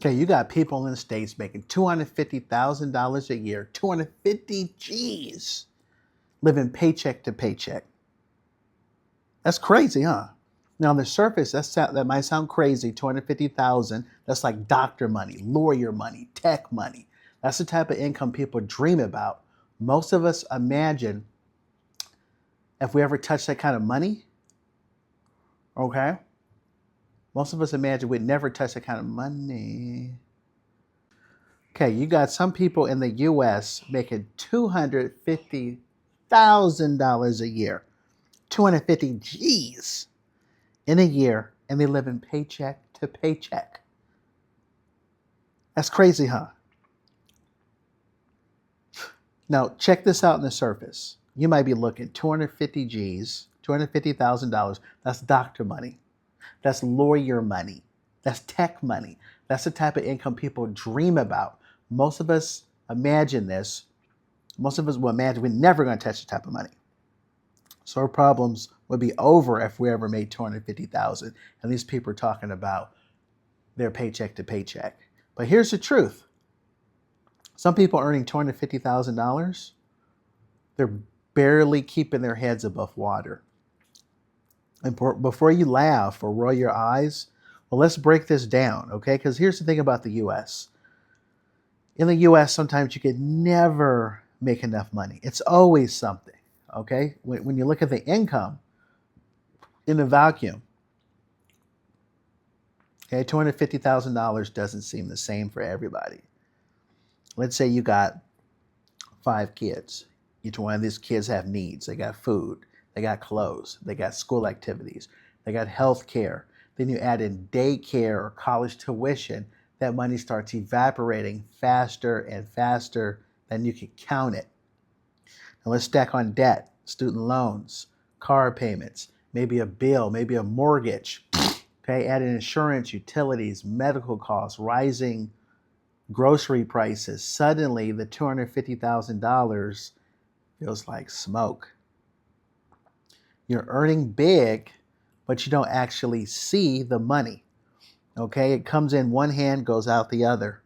Okay, you got people in the States making $250,000 a year, 250 G's, living paycheck to paycheck. That's crazy, huh? Now on the surface, that might sound crazy, 250,000. That's like doctor money, lawyer money, tech money. That's the type of income people dream about. Most of us imagine if we ever touch that kind of money, okay? Most of us imagine we'd never touch that kind of money. Okay, you got some people in the US making $250,000 a year, 250 G's in a year, and they live in paycheck to paycheck. That's crazy, huh? Now, check this out on the surface. You might be looking 250 G's, $250,000. That's doctor money. That's lawyer money. That's tech money. That's the type of income people dream about. Most of us imagine this. Most of us will imagine we're never going to touch the type of money. So our problems would be over if we ever made 250,000. And these people are talking about their paycheck to paycheck. But here's the truth. Some people earning $250,000, they're barely keeping their heads above water. And before you laugh or roll your eyes, well, let's break this down, okay? Because here's the thing about the U.S. In the U.S., sometimes you could never make enough money. It's always something, okay? When you look at the income in a vacuum, okay, $250,000 doesn't seem the same for everybody. Let's say you got 5 kids. Each one of these kids have needs. They got food, they got clothes, they got school activities, they got health care. Then you add in daycare or college tuition, that money starts evaporating faster and faster than you can count it. And let's stack on debt, student loans, car payments, maybe a bill, maybe a mortgage. Okay, add in insurance, utilities, medical costs, rising grocery prices. Suddenly, the $250,000 feels like smoke. You're earning big, but you don't actually see the money. Okay, it comes in one hand, goes out the other.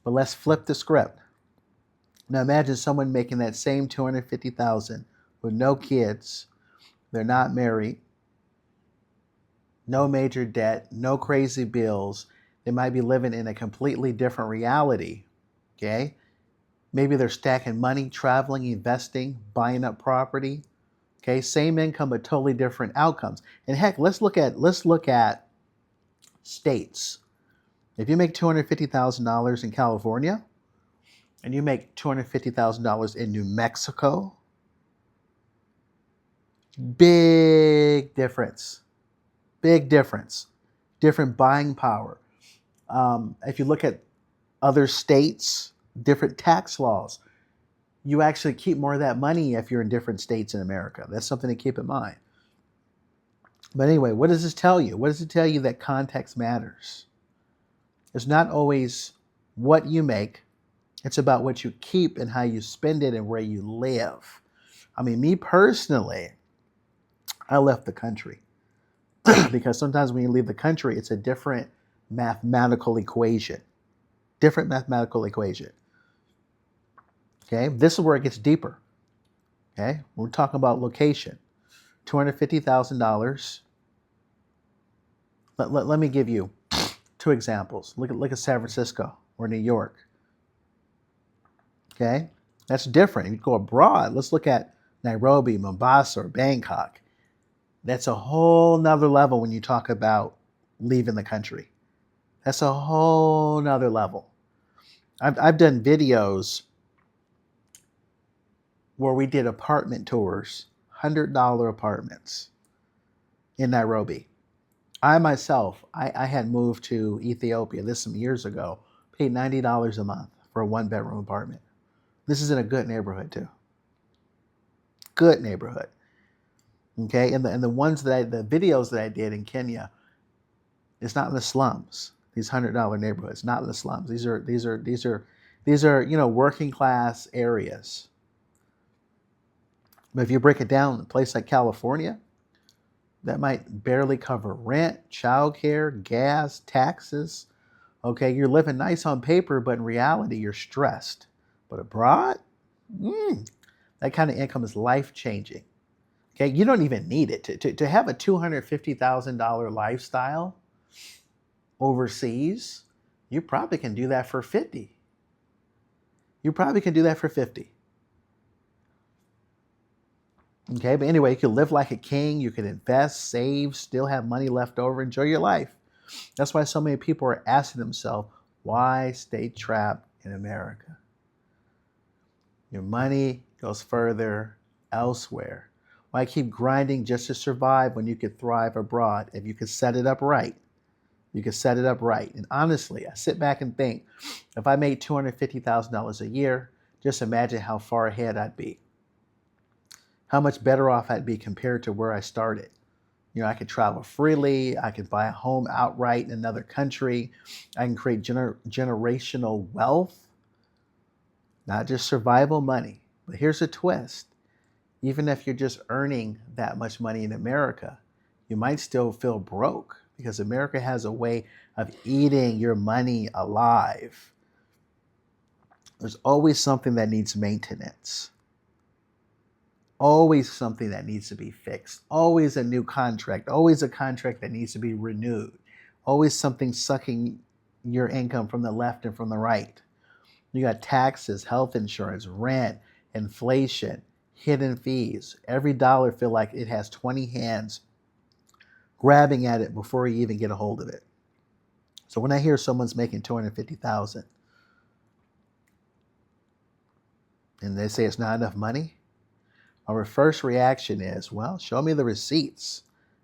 But let's flip the script. Now imagine someone making that same $250,000 with no kids, they're not married, no major debt, no crazy bills. They might be living in a completely different reality. Okay? Maybe they're stacking money, traveling, investing, buying up property. Okay, same income but totally different outcomes. And heck, let's look at states. If you make $250,000 in California and you make $250,000 in New Mexico, big difference. Big difference. Different buying power. If you look at other states, different tax laws, you actually keep more of that money if you're in different states in America. That's something to keep in mind. But anyway, what does this tell you? What does it tell you? That context matters. It's not always what you make. It's about what you keep and how you spend it and where you live. I mean, me personally, I left the country because sometimes when you leave the country, it's a different mathematical equation. Different mathematical equation. Okay, this is where it gets deeper. Okay, we're talking about location. $250,000. Let me give you 2 examples. Look at San Francisco or New York. Okay, that's different. You go abroad. Let's look at Nairobi, Mombasa, or Bangkok. That's a whole nother level when you talk about leaving the country. That's a whole nother level. I've done videos where we did apartment tours, $100 apartments in Nairobi. I myself, I had moved to Ethiopia, this some years ago, paid $90 a month for a 1-bedroom apartment. This is in a good neighborhood too. Good neighborhood. Okay, and the videos that I did in Kenya, it's not in the slums. These $100 neighborhoods, not in the slums. These are working class areas. But if you break it down, a place like California, that might barely cover rent, childcare, gas, taxes. Okay, you're living nice on paper, but in reality, you're stressed. But abroad, mm, that kind of income is life changing. Okay, you don't even need it to have a $250,000 lifestyle overseas. You probably can do that for 50. You probably can do that for 50. Okay, but anyway, you can live like a king. You can invest, save, still have money left over, enjoy your life. That's why so many people are asking themselves, why stay trapped in America? Your money goes further elsewhere. Why keep grinding just to survive when you could thrive abroad if you could set it up right? You could set it up right. And honestly, I sit back and think, if I made $250,000 a year, just imagine how far ahead I'd be. How much better off I'd be compared to where I started. I could travel freely. I could buy a home outright in another country. I can create generational wealth, not just survival money. But here's a twist. Even if you're just earning that much money in America, you might still feel broke because America has a way of eating your money alive. There's always something that needs maintenance. Always something that needs to be fixed. Always a new contract. Always a contract that needs to be renewed. Always something sucking your income from the left and from the right. You got taxes, health insurance, rent, inflation, hidden fees. Every dollar feel like it has 20 hands grabbing at it before you even get a hold of it. So when I hear someone's making 250,000 and they say it's not enough money, our first reaction is, well, show me the receipts.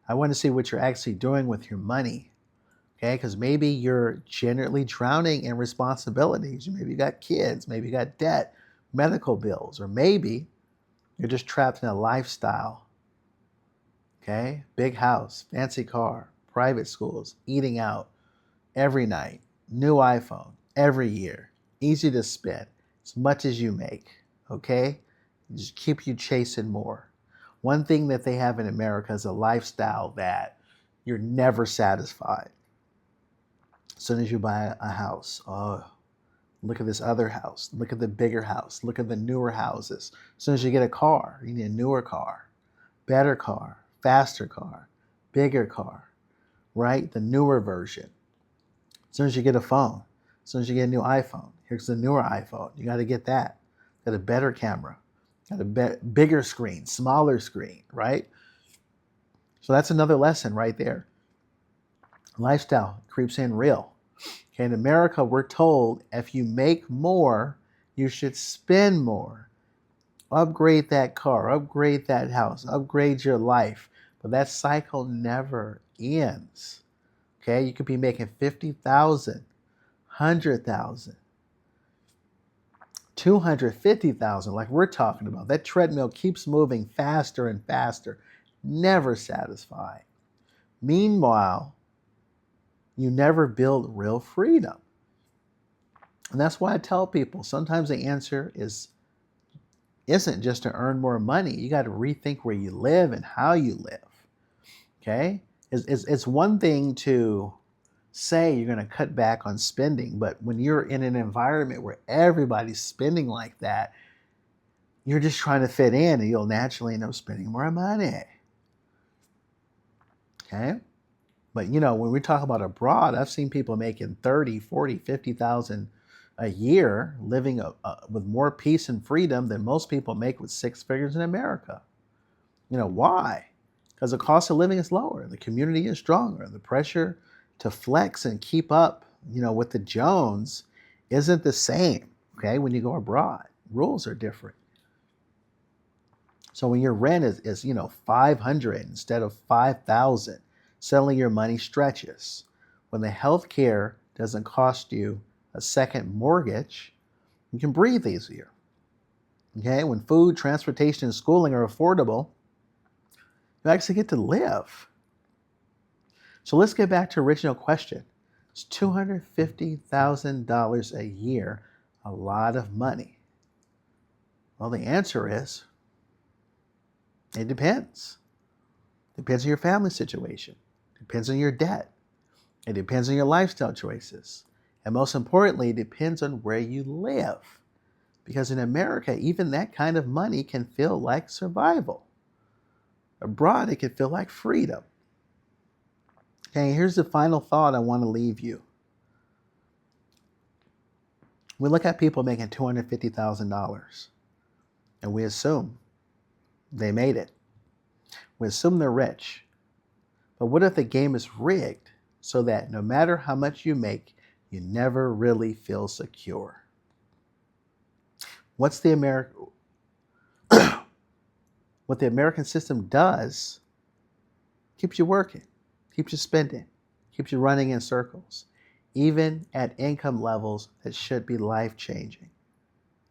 I want to see what you're actually doing with your money. Okay, because maybe you're generally drowning in responsibilities. Maybe you got kids, maybe you got debt, medical bills, or maybe you're just trapped in a lifestyle. Okay, big house, fancy car, private schools, eating out every night, new iPhone every year, easy to spend, as much as you make. Okay, just keep you chasing more. One thing that they have in America is a lifestyle that you're never satisfied. As soon as you buy a house, oh, look at this other house. Look at the bigger house. Look at the newer houses. As soon as you get a car, you need a newer car, better car, faster car, bigger car, right? The newer version. As soon as you get a phone, as soon as you get a new iPhone, here's the newer iPhone. You got to get that. Got a better camera, got a bigger screen, smaller screen, right? So that's another lesson right there. Lifestyle creeps in real. Okay, in America, we're told if you make more, you should spend more. Upgrade that car, upgrade that house, upgrade your life. But that cycle never ends. Okay, you could be making 50,000, 100,000, 250,000, like we're talking about. That treadmill keeps moving faster and faster, never satisfied. Meanwhile, you never build real freedom. And that's why I tell people sometimes the answer isn't just to earn more money. You got to rethink where you live and how you live. Okay? It's one thing to say you're going to cut back on spending, but when you're in an environment where everybody's spending like that, you're just trying to fit in and you'll naturally end up spending more money. Okay? But when we talk about abroad, I've seen people making 30, 40, 50,000 a year living with more peace and freedom than most people make with six figures in America. Why? Because the cost of living is lower, the community is stronger, the pressure to flex and keep up, with the Jones isn't the same. Okay, when you go abroad, rules are different. So when your rent is 500 instead of 5,000, suddenly your money stretches. When the health care doesn't cost you a second mortgage, you can breathe easier. Okay, when food, transportation, and schooling are affordable, you actually get to live. So let's get back to original question. It's $250,000 a year, a lot of money? Well, the answer is, it depends. Depends on your family situation. Depends on your debt. It depends on your lifestyle choices. And most importantly, it depends on where you live. Because in America, even that kind of money can feel like survival. Abroad, it can feel like freedom. Okay, here's the final thought I want to leave you. We look at people making $250,000 and we assume they made it. We assume they're rich. But what if the game is rigged so that no matter how much you make, you never really feel secure? What the American system does keeps you working, keeps you spending, keeps you running in circles, even at income levels that should be life-changing.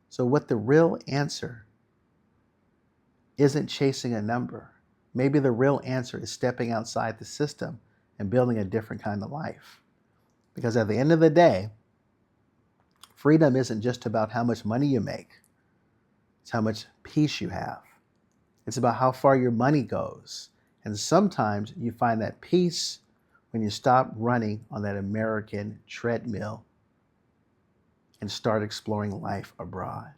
So what the real answer isn't chasing a number. Maybe the real answer is stepping outside the system and building a different kind of life. Because at the end of the day, freedom isn't just about how much money you make. It's how much peace you have. It's about how far your money goes. And sometimes you find that peace when you stop running on that American treadmill and start exploring life abroad.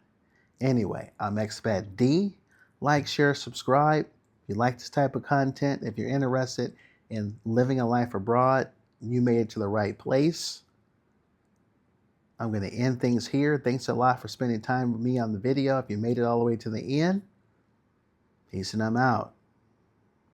Anyway, I'm Expat D. Like, share, subscribe. If you like this type of content, if you're interested in living a life abroad, you made it to the right place. I'm going to end things here. Thanks a lot for spending time with me on the video. If you made it all the way to the end, peace and I'm out.